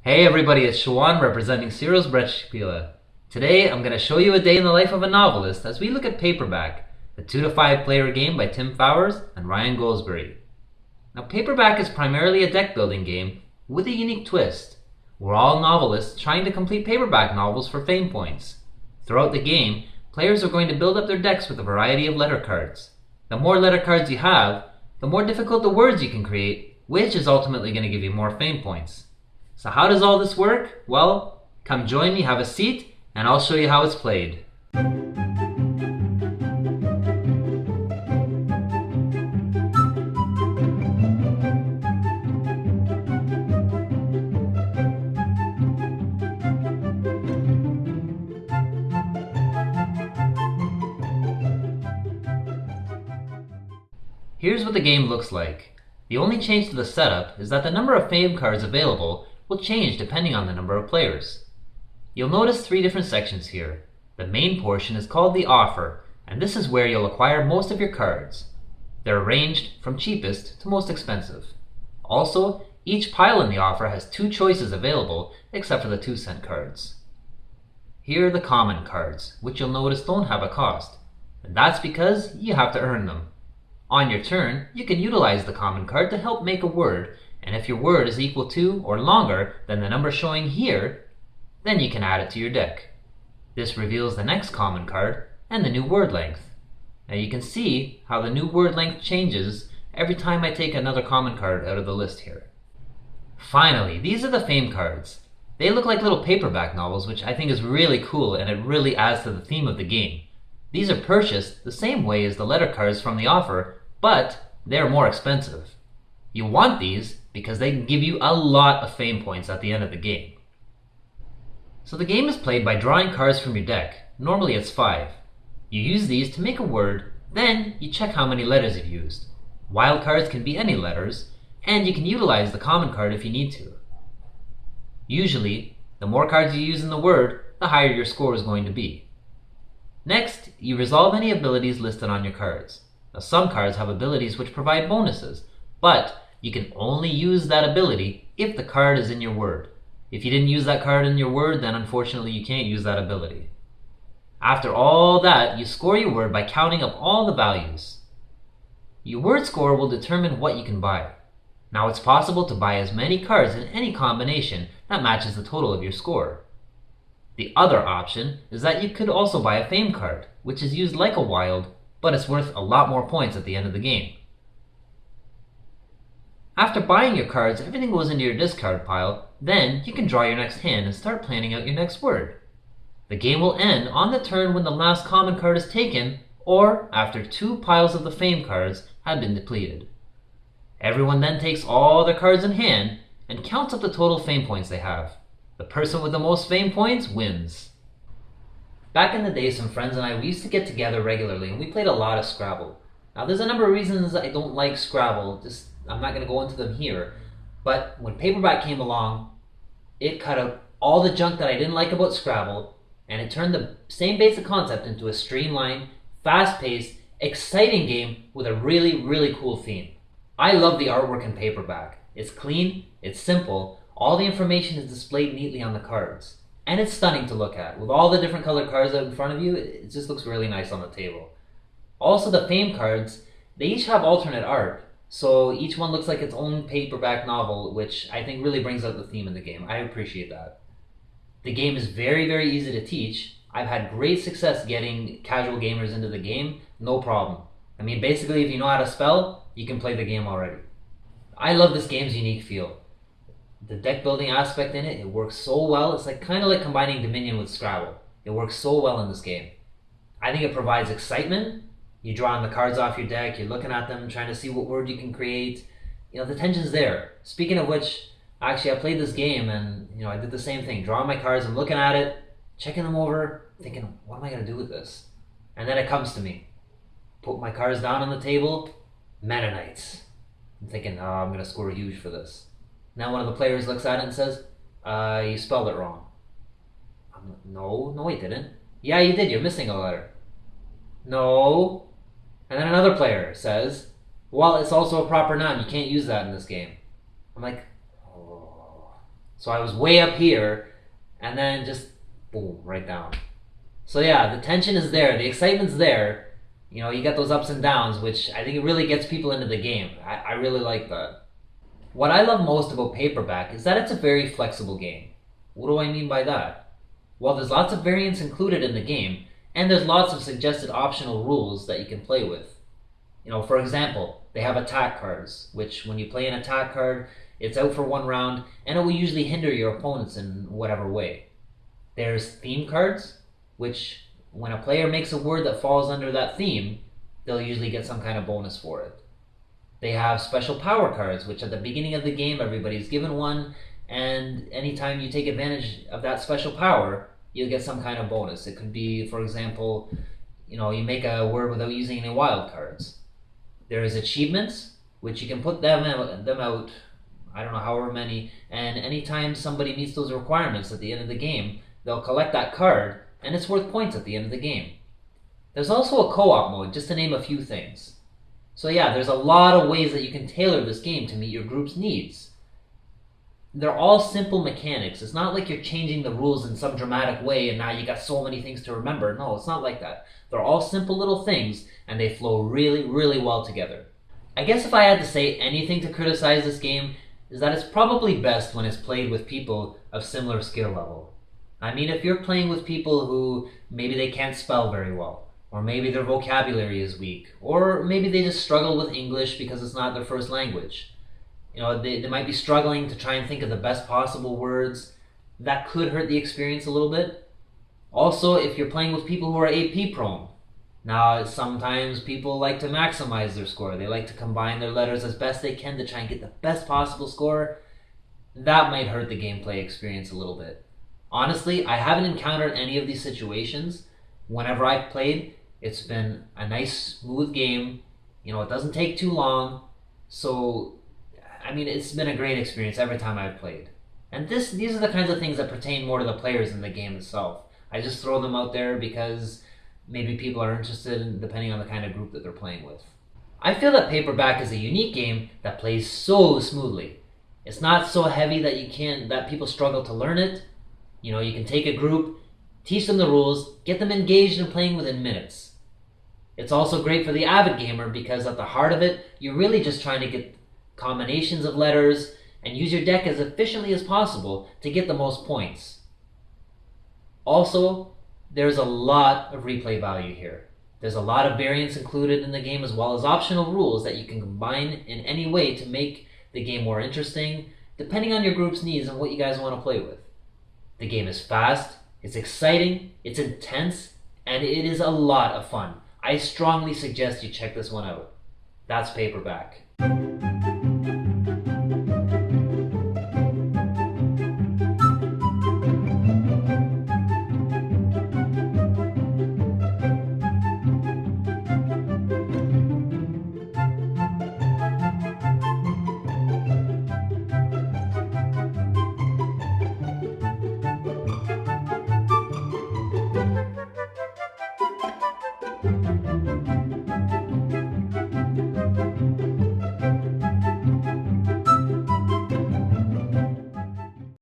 Hey everybody, it's Showan representing Cyrils Brettspiele. Today I'm going to show you a day in the life of a novelist as we look at Paperback, a 2 to 5 player game by Tim Fowers and Ryan Goldsberry. Now Paperback is primarily a deck building game with a unique twist. We're all novelists trying to complete paperback novels for fame points. Throughout the game, players are going to build up their decks with a variety of letter cards. The more letter cards you have, the more difficult the words you can create, which is ultimately going to give you more fame points. So how does all this work? Well, come join me, have a seat, and I'll show you how it's played. Here's what the game looks like. The only change to the setup is that the number of fame cards available will change depending on the number of players. You'll notice 3 different sections here. The main portion is called the offer, and this is where you'll acquire most of your cards. They're arranged from cheapest to most expensive. Also, each pile in the offer has 2 choices available except for the 2-cent cards. Here are the common cards, which you'll notice don't have a cost, and that's because you have to earn them. On your turn, you can utilize the common card to help make a word, and if your word is equal to or longer than the number showing here, then you can add it to your deck. This reveals the next common card and the new word length. Now you can see how the new word length changes every time I take another common card out of the list here. Finally, these are the fame cards. They look like little paperback novels, which I think is really cool, and it really adds to the theme of the game. These are purchased the same way as the letter cards from the offer, but they're more expensive. You want these because they can give you a lot of fame points at the end of the game. So the game is played by drawing cards from your deck. Normally it's 5. You use these to make a word, then you check how many letters you've used. Wild cards can be any letters, and you can utilize the common card if you need to. Usually, the more cards you use in the word, the higher your score is going to be. Next, you resolve any abilities listed on your cards. Now, some cards have abilities which provide bonuses, but you can only use that ability if the card is in your word. If you didn't use that card in your word, then unfortunately you can't use that ability. After all that, you score your word by counting up all the values. Your word score will determine what you can buy. Now it's possible to buy as many cards in any combination that matches the total of your score. The other option is that you could also buy a fame card, which is used like a wild, but it's worth a lot more points at the end of the game. After buying your cards, everything goes into your discard pile, then you can draw your next hand and start planning out your next word. The game will end on the turn when the last common card is taken, or after 2 piles of the fame cards have been depleted. Everyone then takes all their cards in hand and counts up the total fame points they have. The person with the most fame points wins. Back in the day, some friends and I, we used to get together regularly and we played a lot of Scrabble. Now there's a number of reasons I don't like Scrabble, I'm not going to go into them here, but when Paperback came along, it cut out all the junk that I didn't like about Scrabble, and it turned the same basic concept into a streamlined, fast-paced, exciting game with a really, really cool theme. I love the artwork in Paperback. It's clean, it's simple, all the information is displayed neatly on the cards. And it's stunning to look at. With all the different colored cards out in front of you, it just looks really nice on the table. Also, the fame cards, they each have alternate art, so each one looks like its own paperback novel, which I think really brings out the theme of the game. I appreciate that. The game is very, very easy to teach. I've had great success getting casual gamers into the game, no problem. I mean, basically, if you know how to spell, you can play the game already. I love this game's unique feel. The deck building aspect in it works so well. It's kind of like combining Dominion with Scrabble. It works so well in this game. I think it provides excitement. You're drawing the cards off your deck, you're looking at them, trying to see what word you can create. The tension's there. Speaking of which, actually I played this game and I did the same thing. Drawing my cards, I'm looking at it, checking them over, thinking, what am I going to do with this? And then it comes to me. Put my cards down on the table, Mennonites. I'm thinking, I'm going to score huge for this. Now one of the players looks at it and says, you spelled it wrong. I'm like, no, I didn't. Yeah, you did, you're missing a letter. No. And then another player says, well, it's also a proper noun, you can't use that in this game. I'm like, oh. So I was way up here, and then just boom, right down. So yeah, the tension is there, the excitement's there. You know, you get those ups and downs, which I think it really gets people into the game. I really like that. What I love most about Paperback is that it's a very flexible game. What do I mean by that? Well, there's lots of variants included in the game, and there's lots of suggested optional rules that you can play with. You know, for example, they have attack cards, which when you play an attack card, it's out for one round, and it will usually hinder your opponents in whatever way. There's theme cards, which when a player makes a word that falls under that theme, they'll usually get some kind of bonus for it. They have special power cards, which at the beginning of the game everybody's given one, and anytime you take advantage of that special power, you'll get some kind of bonus. It could be, for example, you make a word without using any wild cards. There is achievements, which you can put them out, I don't know, however many, and anytime somebody meets those requirements at the end of the game, they'll collect that card, and it's worth points at the end of the game. There's also a co-op mode, just to name a few things. So yeah, there's a lot of ways that you can tailor this game to meet your group's needs. They're all simple mechanics. It's not like you're changing the rules in some dramatic way and now you got so many things to remember. No, it's not like that. They're all simple little things and they flow really, really well together. I guess if I had to say anything to criticize this game, is that it's probably best when it's played with people of similar skill level. I mean, if you're playing with people who maybe they can't spell very well, or maybe their vocabulary is weak, or maybe they just struggle with English because it's not their first language. They might be struggling to try and think of the best possible words. That could hurt the experience a little bit. Also, if you're playing with people who are AP prone. Now, sometimes people like to maximize their score. They like to combine their letters as best they can to try and get the best possible score. That might hurt the gameplay experience a little bit. Honestly, I haven't encountered any of these situations. Whenever I've played, it's been a nice, smooth game. It doesn't take too long. So, I mean, it's been a great experience every time I've played. And these are the kinds of things that pertain more to the players than the game itself. I just throw them out there because maybe people are interested depending on the kind of group that they're playing with. I feel that Paperback is a unique game that plays so smoothly. It's not so heavy that people struggle to learn it. You can take a group, teach them the rules, get them engaged in playing within minutes. It's also great for the avid gamer because at the heart of it, you're really just trying to get combinations of letters and use your deck as efficiently as possible to get the most points. Also, there's a lot of replay value here. There's a lot of variants included in the game as well as optional rules that you can combine in any way to make the game more interesting, depending on your group's needs and what you guys want to play with. The game is fast, it's exciting, it's intense, and it is a lot of fun. I strongly suggest you check this one out. That's Paperback.